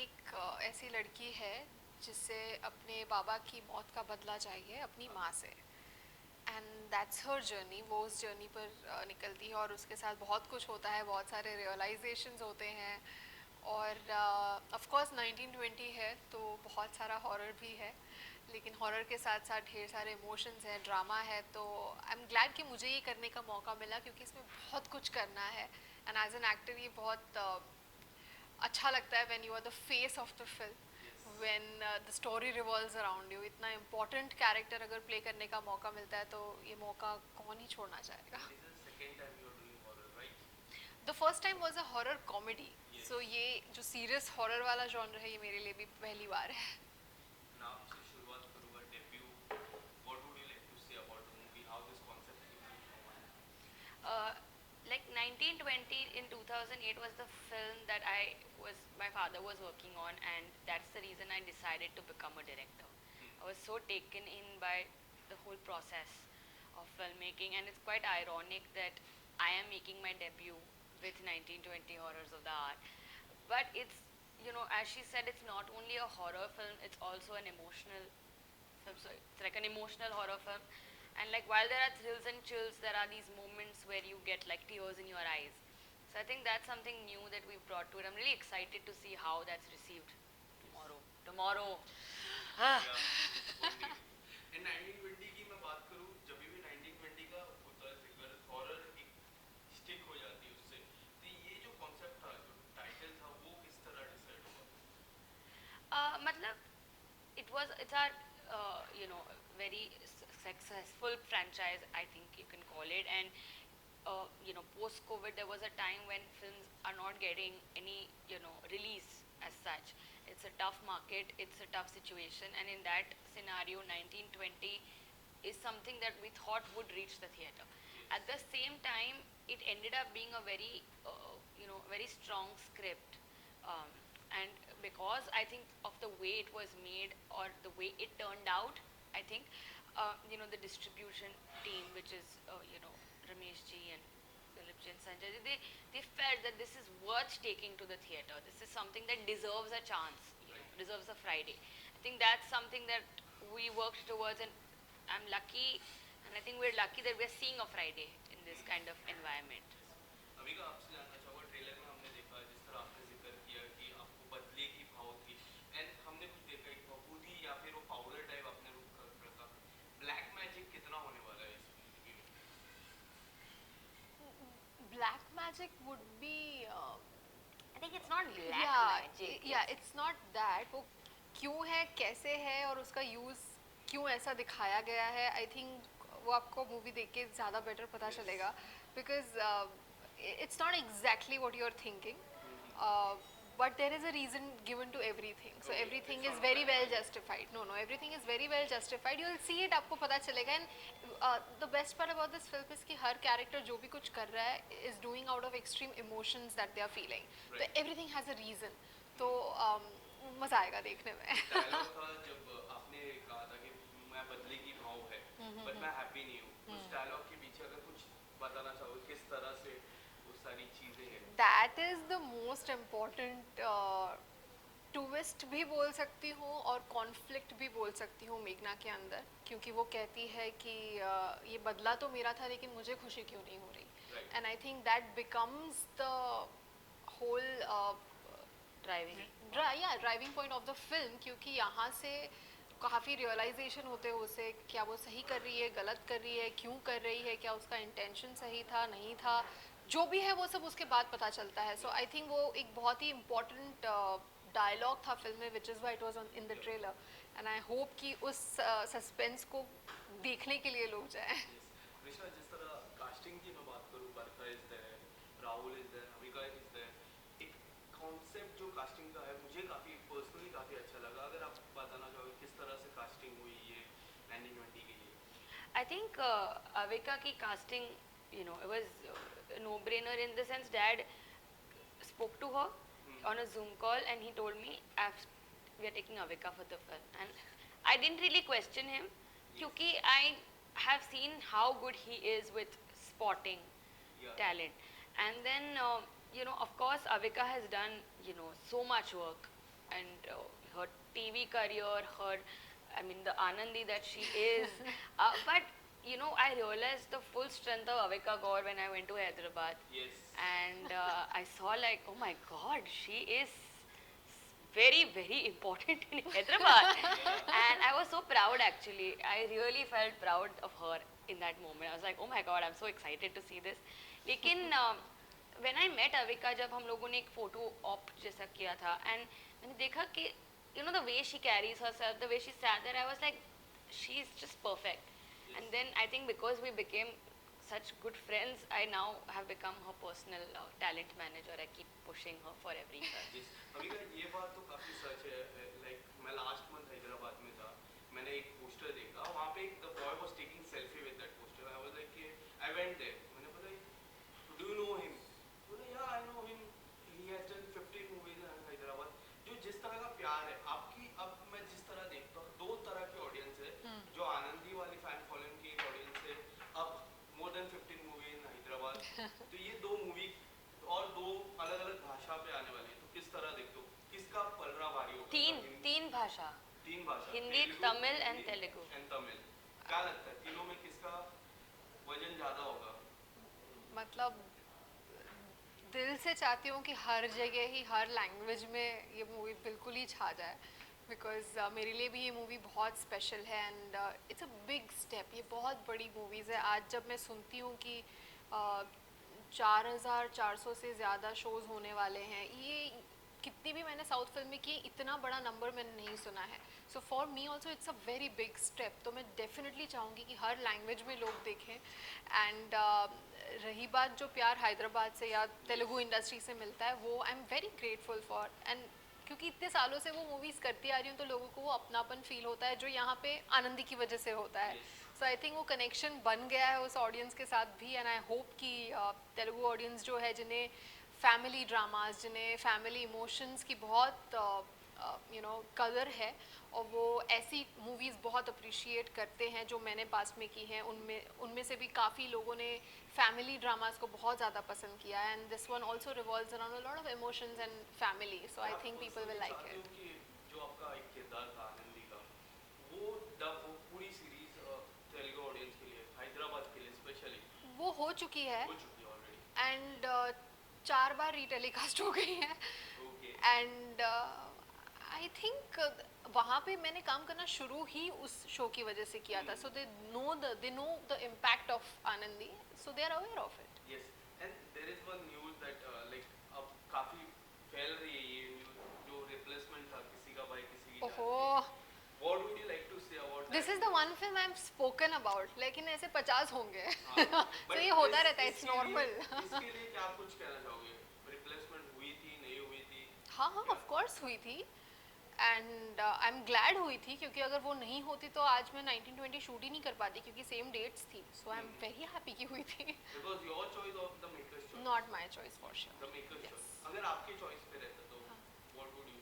एक ऐसी लड़की है जिसे अपने बाबा की मौत का बदला चाहिए अपनी माँ से। And that's her journey. वो उस जर्नी पर निकलती है और उसके साथ बहुत कुछ होता है, बहुत सारे रियलाइजेशंस होते हैं। और ऑफ कोर्स 1920 है तो बहुत सारा हॉरर भी है, लेकिन हॉरर के साथ साथ ढेर सारे इमोशंस हैं, ड्रामा है। तो आई एम ग्लैड कि मुझे ये करने का मौका मिला क्योंकि इसमें बहुत कुछ करना है। एंड एज एन एक्टर ये बहुत अच्छा लगता है when you are the face of the film, when the story revolves around you. इतना इम्पोर्टेंट कैरेक्टर अगर प्ले करने का मौका मिलता है तो ये मौका कौन ही छोड़ना चाहेगा। The first time was a horror comedy, so ये जो सीरियस हॉरर वाला जॉनर है ये मेरे लिए भी पहली बार है। Uh, like 1920 in 2008 was the film that my father was working on, and that's the reason I decided to become a director. I was so taken in by the whole process of filmmaking, and it's quite ironic that I am making my debut with 1920 Horrors of the Art. But it's, as she said, it's not only a horror film, it's also an emotional film. So it's like an emotional horror film. And like while there are thrills and chills, there are these moments where you get like tears in your eyes. So I think that's something new that we've brought to it. I'm really excited to see how that's received tomorrow. Tomorrow. Ah. इन 1920 की मैं बात करूं, जब भी 1920 का होता है figure horror एक स्टिक हो जाती है उससे। तो ये जो कॉन्सेप्ट था, जो टाइटल था, वो किस तरह डिसाइड हुआ? मतलब it's our very successful franchise, I think you can call it. And post COVID there was a time when films are not getting any release as such. It's a tough market, it's a tough situation, and in that scenario 1920 is something that we thought would reach the theater. At the same time, it ended up being a very very strong script. And because I think of the way it was made or the way it turned out, I think the distribution team, which is Ramesh ji and Philip ji and Sanjay ji, they felt that this is worth taking to the theater. This is something that deserves a chance, deserves a Friday. I think that's something that we worked towards, and I'm lucky, and I think we're lucky that we're seeing a Friday in this kind of environment. अभी का आपसे जानना चाहूँगा, trailer में हमने देखा जिस तरह आपने जिक्र किया कि आपको बदले की भाव थी, एंड हमने कुछ देखा एक फफूदी या फिर वो पाउडर टाइप आपने रूप रखा। ब्लैक मैजिक कितना होने वाला है इस मूवी में? Black magic would be I think it's not black magic. It's not that. वो क्यों है, कैसे है और उसका यूज़ क्यों ऐसा दिखाया गया है, आई थिंक वो आपको मूवी देख के ज़्यादा बेटर पता चलेगा। Because it's not exactly what you are thinking, but there is a reason given to everything, so everything is very well justified. No, everything is very well justified. You will see it, आपको पता चलेगा। And the best part about this film is कि हर character जो भी कुछ कर रहा है is doing out of extreme emotions that they are feeling. So everything has a reason. तो मज़ा आएगा देखने में। डायलॉग था जब आपने कहा था कि मैं बदले की भाव है, बट मैं हैप्पी नहीं हूँ। उस डायलॉग के पीछे अगर कुछ बताना चाहो किस तरह से वो सारी चीजें हैं? That is the most important twist भी बोल सकती हूँ और कॉन्फ्लिक्ट भी बोल सकती हूँ मेघना के अंदर, क्योंकि वो कहती है कि ये बदला तो मेरा था लेकिन मुझे खुशी क्यों नहीं हो रही। And I think that becomes the whole driving point of the film, क्योंकि यहाँ से काफ़ी रियलाइजेशन होते हैं उसे, क्या वो सही कर रही है, गलत कर रही है, क्यों कर रही है, क्या उसका इंटेंशन सही था नहीं था, जो भी है वो सब उसके बाद पता चलता है। सो आई थिंक वो एक बहुत ही इम्पोर्टेंट डायलॉग था फिल्म में, which is why it was in the trailer. And I hope कि उस सस्पेंस को देखने के लिए लोग जाएं। कृष्णा, जिस तरह कास्टिंग की मैं बात करूं, Barkha is there, Rahul is there, Avika is there, एक कॉन्सेप्ट जो कास्टिंग का है मुझे काफ़ी पर्सनली काफ़ी अच्छा लगा। अगर आप बताना चाहोगे किस तरह से कास्टिंग हुई ये 1920 के लिए? I think Avika ki casting, it was a no-brainer in the sense Dad spoke to her on a Zoom call and he told me, we are taking Avika for the film. And I didn't really question him, because I have seen how good he is with spotting talent. And then, of course, Avika has done, so much work and her TV career, her, I mean, the Anandi that she is. But you know, I realized the full strength of Avika Gaur when I went to Hyderabad, Yes. and I saw like, oh my God, she is very, very important in Hyderabad. And I was so proud actually. I really felt proud of her in that moment. I was like, oh my God, I'm so excited to see this. लेकिन when I met Avika, जब हम लोगों ने एक photo op जैसा किया था, and मैंने देखा कि you know the way she carries herself, the way she sat there, I was like, she's just perfect. And then I think because we became such good friends, I now have become her personal talent manager. I keep pushing her for every year. Yes. अभी का ये बात तो काफी सच है, like मैं last month Hyderabad में था, मैंने एक पोस्टर देखा, वहाँ पे एक the boy was taking selfie with that poster, I was like I went there, मैंने बोला डू यू नो हिम, बोला yeah I know him, he has done 15 movies in Hyderabad. जो जिस तरह का प्यार है आपकी, अब मैं जिस तरह देखता हूँ, दो तरह की ऑडियंस है, जो आनंदी वाली फैन फॉलोइंग की एक ऑडियंस है, अब मोर देन 15 मूवी इन हैदराबाद, तो ये दो मूवी और दो अलग अलग भाषा पे आने वाली है, तो किस तरह देखते हो, किसका पलड़ा भारी होगा? तीन भाषा, तीन भाषा, हिंदी, तमिल and तेलुगु। एंड तमिल, क्या लगता है तीनों में किसका वजन ज्यादा होगा? मतलब दिल से चाहती हूँ कि हर जगह ही हर लैंग्वेज में ये मूवी बिल्कुल ही छा जाए, बिकॉज मेरे लिए भी ये मूवी बहुत स्पेशल है and it's a big step. ये बहुत बड़ी मूवीज़ है। आज जब मैं सुनती हूँ कि 4,400 से ज़्यादा शोज़ होने वाले हैं, ये कितनी भी मैंने साउथ फिल्म में की, इतना बड़ा नंबर मैंने नहीं सुना है। So for me also it's a very big step. तो मैं डेफिनेटली चाहूँगी कि हर लैंग्वेज में लोग देखें। एंड रही बात जो प्यार हैदराबाद से या तेलुगु इंडस्ट्री से मिलता है, वो I am very grateful for. And क्योंकि इतने सालों से वो मूवीज़ करती आ रही हूँ, तो लोगों को वो अपनापन फील होता है जो यहाँ पे आनंदी की वजह से होता है। सो आई थिंक वो कनेक्शन बन गया है उस ऑडियंस के साथ भी। एंड आई होप कि तेलुगु ऑडियंस जो है, जिन्हें फैमिली ड्रामास, जिन्हें फैमिली इमोशंस की बहुत कदर है, और वो ऐसी मूवीज़ बहुत अप्रिशिएट करते हैं जो मैंने पास में की हैं, उनमें से भी काफ़ी लोगों ने फैमिली ड्रामास को बहुत ज़्यादा पसंद किया है। And this one also revolves around a lot of emotions and family, so I think people will like it. जो आपका एक किरदार था आनंदी का, वो डब वो पूरी सीरीज तेलुगु ऑडियंस के लिए, हैदराबाद के लिए स्पेशली वो हो चुकी है हो चुकी है ऑलरेडी। एंड 4 बार रीटेलीकास्ट हो गई है। ओके। एंड आई थिंक वहाँ पे मैंने काम करना शुरू ही उस शो की वजह से किया था। So they know the impact of Anandi, so they are aware of it. Yes, and there is one news that like अब काफी फैल रही है ये न्यूज़, जो रिप्लेसमेंट था किसी का भाई किसी की ओहो, what would you like to say about this is the one film I am spoken about, लेकिन ऐसे 50 होंगे। तो तो ये होता रहता है, इट्स नॉर्मल। इसके लिए क्या कुछ कहना चाहोगे? रिप्लेसमेंट हुई थी, नहीं हुई थी? हाँ हाँ, ऑफ कोर्स हुई थी। एंड आई एम ग्लैड हुई थी, क्योंकि अगर वो नहीं होती तो आज मैं 1920 शूट ही नहीं कर पाती, क्योंकि सेम डेट्स थी। सो आई एम वेरी हैप्पी कि हुई थी। Because your choice of the makers choice, not my choice for sure. The makers choice. अगर आपकी चॉइस पे रहता तो what would you?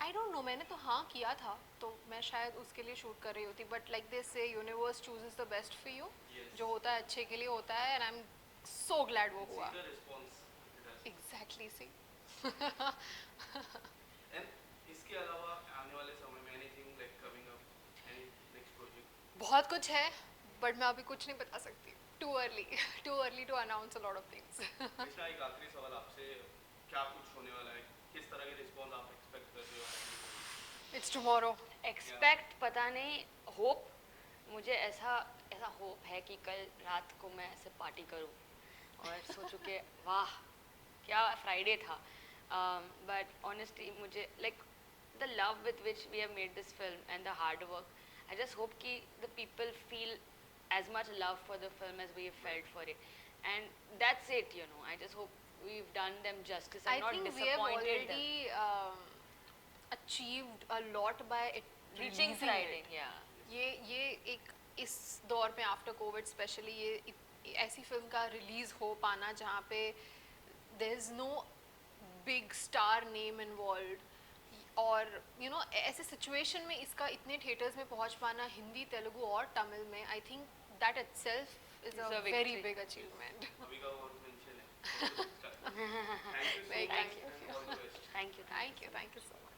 I don't know, मैंने तो हाँ किया था, तो मैं शायद उसके लिए शूट कर रही होती। But like this say universe chooses the best for you. Yes. जो होता है अच्छे के लिए होता है, and I am so glad वो हुआ। The response exactly see. एंड इसके अलावा आने वाले समय में anything like coming up, any next project? बहुत कुछ है, बट मैं अभी कुछ नहीं बता सकती। Too early to announce a lot of things. Krishna, एक आखिरी सवाल आपसे, क्या कुछ होने वाला है, किस तरह के रिस्पांस आप एक्सपेक्ट कर रहे हो? It's tomorrow. एक्सपेक्ट पता नहीं, होप, मुझे ऐसा होप है कि कल रात को मैं ऐसे पार्टी करूं और सोचूं कि वाह क्या फ्राइडे था। बट ऑनेस्टली मुझे like the love with which we have made this film and the hard work, I just hope कि the people feel as much love for the film as we have felt for it, and that's it, you know. I just hope we've done them justice I and not think we have disappointed them. already achieved a lot by it Reaching releasing Friday, it. yeah. ये एक इस दौर में after Covid specially ये ऐसी film का release हो पाना जहाँ पे there is no big star name involve, और यू नो ऐसे सिचुएशन में इसका इतने थिएटर्स में पहुँच पाना, हिंदी, तेलुगु और तमिल में, आई think that itself is a It's a very victory. Big achievement. अभी का और मेंशन है। Thank you so Thank much you. And all the best. Thank you. Thank you so much.